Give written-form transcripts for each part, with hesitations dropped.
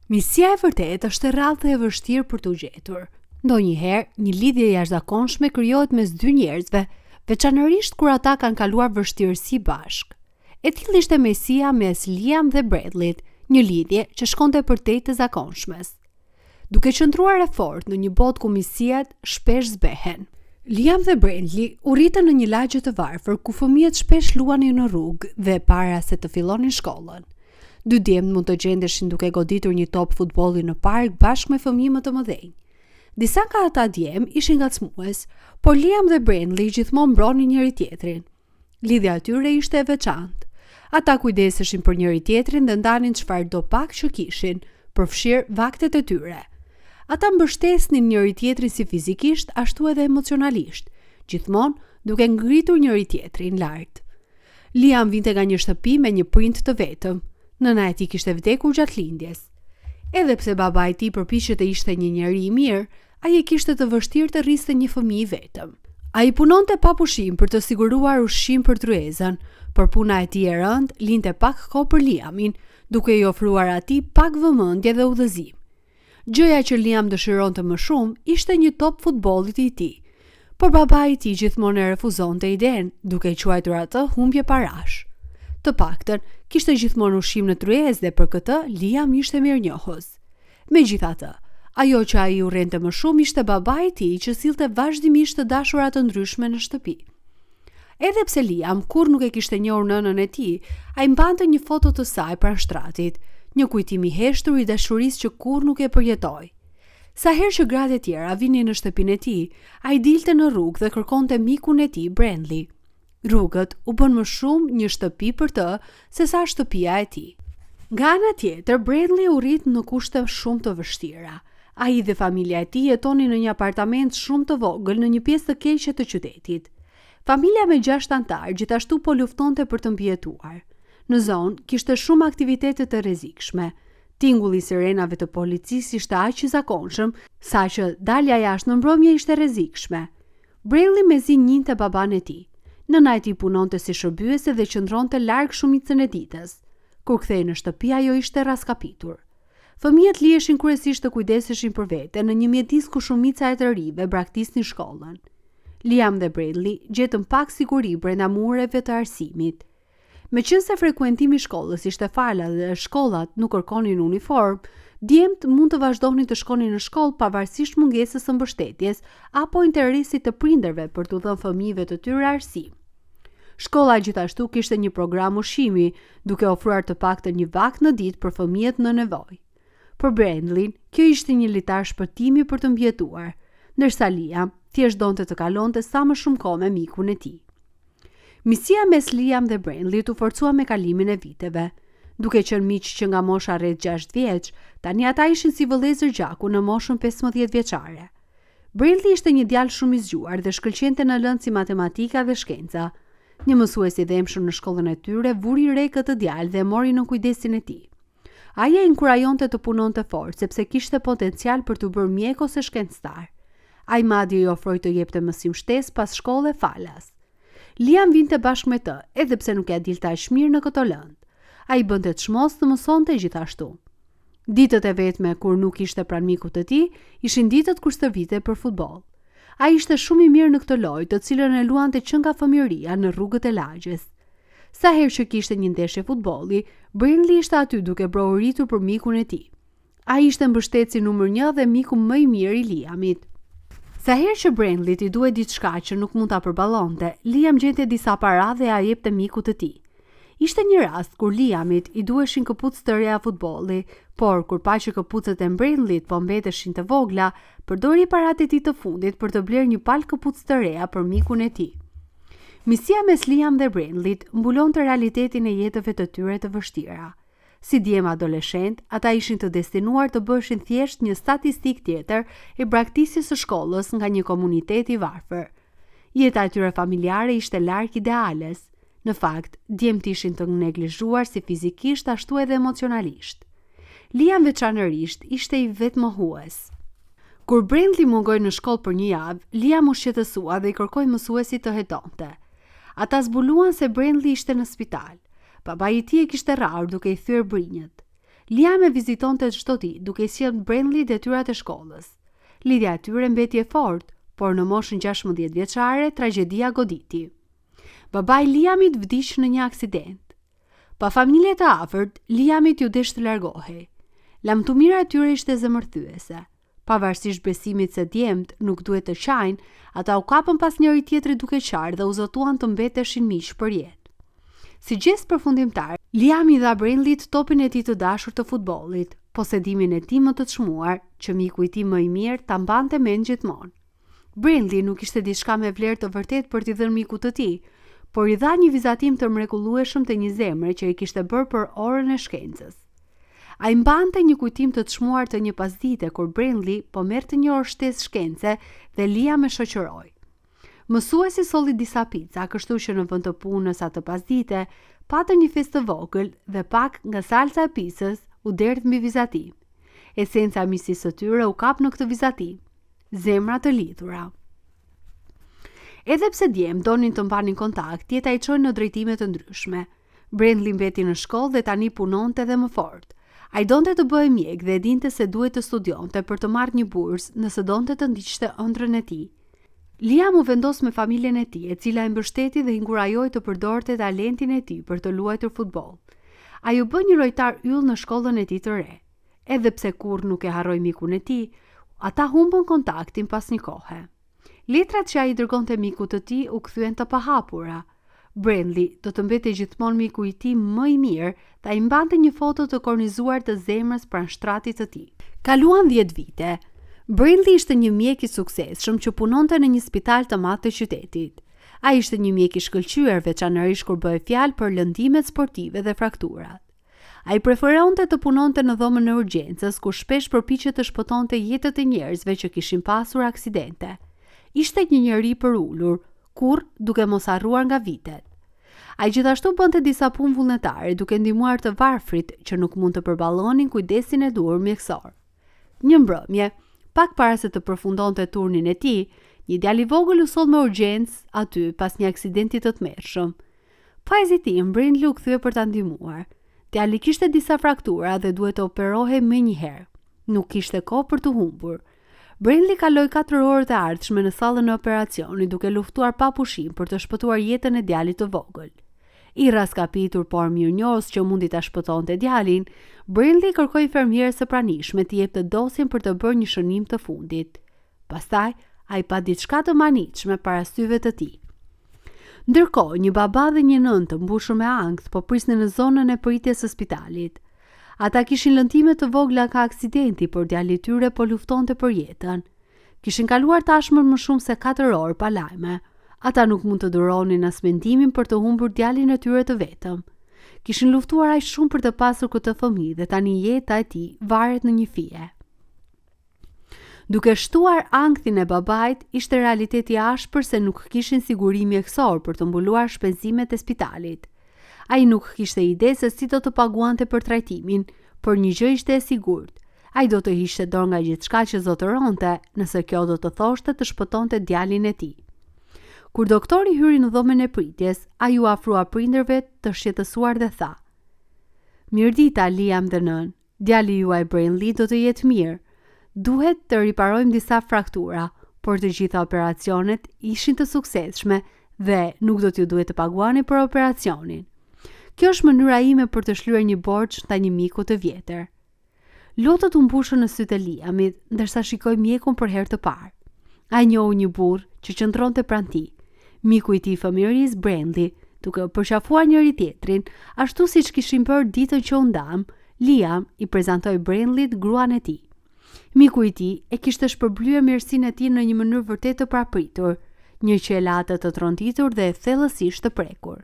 Misia e vërtet është e rrallë dhe e vështirë për t'u gjetur. Ndonjëherë, një lidhje jashtëzakonshme krijohet mes dy njerëzve, veçanërisht kur ata kanë kaluar vështirësi bashkë. E tillë ishte mesia mes Liam dhe Bradleyt, një lidhje që shkonte përtej të zakonshmes. Duke qëndruar e fortë në një botë ku misiat shpesh zbehen, Liam dhe Bradley u rritën në një lagje të varfër ku fëmijët shpesh luanin në rrugë dhe para se të fillonin shkollën. Dy djemtë mund të gjendeshin duke goditur një top futbolli në park bashkë me fëmijë më të mëdhenj. Disa nga ata djemë ishin ngacmues, por Liam dhe Bradley gjithmonë mbronin njëri tjetrin. Lidhja e tyre ishte e veçantë. Ata kujdeseshin për njëri tjetrin dhe ndanin çfarë do pak që kishin, përfshirë vaktet e tyre. Ata mbështesnin njëri tjetrin si fizikisht, ashtu edhe emocionalisht, gjithmonë duke ngritur njëri tjetrin lart. Liam vinte nga një shtëpi me një prind të vetëm. Nëna e tij kishte vdekur gjatë lindjes. Edhe pse baba i tij përpiqej të ishte një njeri i mirë, ai e kishte të vështirë të rriste një fëmijë vetëm. Ai punonte pa pushim për të siguruar ushqim për tryezën, por puna e tij e rëndë linte pak kohë për Liamin, duke i ofruar atij pak vëmendje dhe udhëzim. Gjëja që Liam dëshironte më shumë ishte një top futbollit i tij, por baba i tij gjithmonë e refuzonte idenë, duke i quajtur atë humbje parash. Të paktën, kishte gjithmonë ushqim në tryezë dhe për këtë Liam ishte mirënjohës. Megjithatë, ajo që ai urrente më shumë ishte babai i tij që sillte vazhdimisht të dashura të ndryshme në shtëpi. Edhe pse Liam kur nuk e kishte njohur nënën e tij, ai mbante një foto të saj pranë shtratit, një kujtim i heshtur i dashurisë që kur nuk e përjetoi. Sa herë që gratë e tjera vinin në shtëpinë e tij, ai dilte në rrugë dhe kërkonte mikun e tij Bradley. Rrugët u bën më shumë një shtëpi për të se sa shtëpia e tij. Nga ana tjetër, Bradley u rrit në kushte shumë të vështira. Ai dhe familja e tij jetonin në një apartament shumë të vogël në një pjesë të keqe të qytetit. Familja me 6 anëtar gjithashtu po luftonte për të mbijetuar. Në zonë kishte shumë aktivitete të rrezikshme. Tingulli i sirenave të policisë ishte aq i zakonshëm, saqë dalja jashtë në mbrëmje ishte rrezikshme. Bradley mezi njinte baban e tij. Nëna e tij punonte si shërbyese dhe qëndronte larg shumicën e ditës. Kur kthehej në shtëpi, ajo ishte raskapitur. Fëmijët liheshin kryesisht të kujdeseshin për vete në një mjedis ku shumica e të rive braktisnin shkollën. Liam dhe Bradley gjetën pak siguri brenda mureve të arsimit. Meqense frekuentimi i shkollës ishte fala dhe shkollat nuk kërkonin uniform, djemtë mund të vazhdonin të shkonin në shkollë pavarësisht mungesës së mbështetjes apo interesit të prindërve për t'u dhënë fëmijëve të tyre arsim. Shkolla gjithashtu kishte një program ushqimi, duke ofruar të paktën një vakt në ditë për fëmijët në nevojë. Për Bradley, kjo ishte një litar shpëtimi për të mbijetuar, ndërsa Liam thjesht donte të kalonte sa më shumë kohë me mikun e tij. Misia mes Liam dhe Bradley u forcua me kalimin e viteve. Duke qenë miq që nga mosha rreth 6 vjeç, tani ata ishin si vëllezër gjaku në moshën 15 vjeçare. Bradley ishte një djalë shumë i zgjuar dhe shkëlqente në lëndë si matematika dhe shkenca. Një mësues i dhëmshëm në shkollën e tyre vuri re këtë djalë dhe mori në kujdesin e tij. Ai e inkurajonte të punonte fort sepse kishte potencial për të bërë mjek ose shkencëtar. Ai madje i ofroi të jepte mësim shtesë pas shkolle falas. Liam vinte bashkë me të, edhe pse nuk ja dilte aq mirë në këto lëndë. Ai bënte çmos të mësonte gjithashtu. Ditët e vetme kur nuk ishte pranë mikut të tij, ishin ditët kur stërvitej për futboll. Ai ishte shumë i mirë në këtë lojë, të cilën e luante që nga fëmijëria në rrugët e lagjes. Sa herë që kishte një ndeshje futbolli, Bradley ishte aty duke brohuritur për mikun e tij. Ai ishte mbështetësi numër 1 dhe miku më i mirë i Liamit. Sa herë që Bradley i duhej diçka që nuk mund ta përballonte, Liam gjente disa para dhe ia jepte mikut të tij. Ishte një rast kur Liamit i duheshin këpucë të reja futbolli, por kur pa që këpucët e Bradleyt po mbeteshin të vogla, përdori paratë e tij të fundit për të blerë një palë këpucë të reja për mikun e tij. Misia mes Liam dhe Bradleyt mbulonte realitetin e jetëve të tyre të vështira. Si djemë adoleshent, ata ishin të destinuar të bëshin thjesht një statistik tjetër e braktisjes së shkollës nga një komunitet i varfër. Jeta e tyre familjare ishte larg ideales. Në fakt, djemtë ishin të neglizhuar si fizikisht ashtu edhe emocionalisht. Liam veçanërisht ishte i vetmohues. Kur Bradley mungoi në shkollë për një javë, Liam u shqetësua dhe i kërkoi mësuesit të hetonte. Ata zbuluan se Bradley ishte në spital. Babai i tij e kishte rrahur duke i thyer brinjët. Liam e vizitonte çdo ditë duke i sjellë Brandley detyrat e shkollës. Lidhja e tyre mbeti e fortë, por në moshën 16 vjeçare tragjedia goditi. Babai i Liamit vdiq në një aksident. Pa familje të afërt, Liamit ju desh të largohej. Lamtumira e tyre ishte zemërthyese. Pavarësisht besimit se djemt nuk duhet të qajnë, ata u kapën pas njëri tjetrit duke qarë dhe u zotuan të mbeteshin miq për jetë. Si gjest përfundimtar, Liam i dha Brandleyt topin e tij të dashur të futbollit, posedimin e tij më të çmuar, që miku i tij më i mirë ta mbante mend gjithmonë. Brandley nuk ishte diçka me vlerë të vërtet për t'i dhënë mikut të tij, por i dha një vizatim të mrekullueshëm të një zemre që i kishte bërë për orën e shkencës. A i mbante një kujtim të çmuar të një pasdite kur Brandley po merrte një orë shtesë shkence dhe Liam e shoqëroi. Mësuesi solli disa pica, kështu që në vend të punës atë pasdite patën një festë të vogël dhe pak nga salca e pisës u derdh mbi vizatim. Esenca e miqësisë së tyre u kap në këtë vizatim. Zemra të lidhura. Edhe pse djem donin të mbanin kontakt, jeta i çoi në drejtime të ndryshme. Brandley mbeti në shkollë dhe tani punonte edhe më fort. Ai donte të bëhej mjek dhe e dinte se duhet të studionte për të marrë një bursë nëse donte të ndiqte ëndrrën e tij. Liam u vendos me familjen e tij, e cila e mbështeti dhe inkurajoi të përdorte talentin e tij për të luajtur futboll. Ai u bë një lojtar yll në shkollën e tij të re. Edhe pse kurrë nuk e harroi mikun e tij, ata humbën kontaktin pas një kohe. Letrat që ai dërgonte mikut të tij u kthyen të pahapura. Brandley do të mbetej gjithmonë miku i tij më i mirë dhe ai mbante një foto të kornizuar të zemrës pranë shtratit të tij. Kaluan 10 vite. Brandley ishte një mjek i suksesshëm që punonte në një spital të madh të qytetit. Ai ishte një mjek i shkëlqyer, veçanërisht kur bëhej fjalë për lëndimet sportive dhe frakturat. Ai preferonte të punonte në dhomën e urgjencës, ku shpesh përpiqej të shpëtonte jetët e njerëzve që kishin pasur aksidente. Ishte një njeri për ulur, kur duke mos harruar nga vitet. Ai gjithashtu bënte disa punë vullnetare duke ndihmuar të varfrit që nuk mund të përballonin kujdesin e duhur mjekësor. Një mbrëmje, pak para se të përfundonte turnin e tij, një djalë i vogël u soll me urgjencë aty pas një aksidenti të tmerrshëm. Pa hezitim, Brandley u kthye për ta ndihmuar. Djali kishte disa fraktura dhe duhet të operohej menjëherë. Nuk kishte kohë për të humbur. Brandley kaloi 4 orët e ardhshme në sallën e operacionit duke luftuar pa pushim për të shpëtuar jetën e djalit të vogël. I raskapitur por mirënjohës që mundi ta shpëtonte djalin, Brandley kërkoi fermierës së pranishme të jepte dosjen për të bërë një shënim të fundit. Pastaj, ai pa diçka të manitshme para syve të tij. Ndërkohë, një baba dhe një nënë të mbushur me ankth po prisnin në zonën e pritjes së spitalit. Ata kishin lëndime të vogla ka aksidenti, por djali i tyre po luftonte për jetën. Kishin kaluar tashmë më shumë se 4 orë pa lajme. Ata nuk mund të duronin as mendimin për të humbur djalin e tyre të vetëm. Kishin luftuar aq shumë për të pasur këtë fëmijë dhe tani jeta e tij varet në një fije. Duke shtuar ankthin e babait, ishte realiteti i ashpër se nuk kishin siguri mjekësor për të mbuluar shpenzimet e spitalit. Ai nuk kishte ide se si do të paguante për trajtimin, por një gjë ishte e sigurt. Ai do të hiqte dorë nga gjithçka që zotëronte, nëse kjo do të thoshte të shpëtonte djalin e tij. Kur doktori hyri në dhomën e pritjes, ai u afrua prindërve të shqetësuar dhe tha: "Mirëdita, Liam dhe nën. Djali juaj Brandley do të jetë mirë. Duhet të riparojmë disa fraktura, por të gjitha operacionet ishin të suksesshme dhe nuk do t'ju duhet të paguani për operacionin. Kjo është mënyra ime për të shlyer një borxh ndaj një miku të vjetër." Lotët u mbushën në sytë e Liamit, ndërsa shikoi mjekun për herë të parë. Ai njohu një burr që qëndronte pranë tij, miku i tij fëmijërisë Brandley, duke u përqafuar njëri tjetrin, ashtu siç kishin bërë ditën që u ndam. Liam i prezantoi Brandleyt gruan e tij. Miku i tij e kishte shpërblyer mirësinë e tij në një mënyrë vërtet të papritur, një qelatë të tronditur dhe thellësisht të prekur.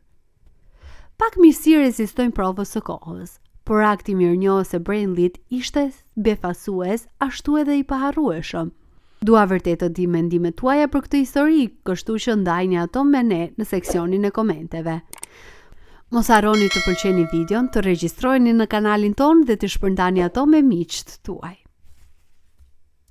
Pak mirësi rezistojnë provës së kohës, por akti mirënjohës e Brandleyt ishte befasues ashtu edhe i paharrueshëm. Dua vërtet të di mendimet tuaja për këtë histori, kështu që ndajni ato me ne në seksionin e komenteve. Mos harroni të pëlqeni videon, të regjistrojeni në kanalin ton dhe të shpërndani ato me miqt tuaj.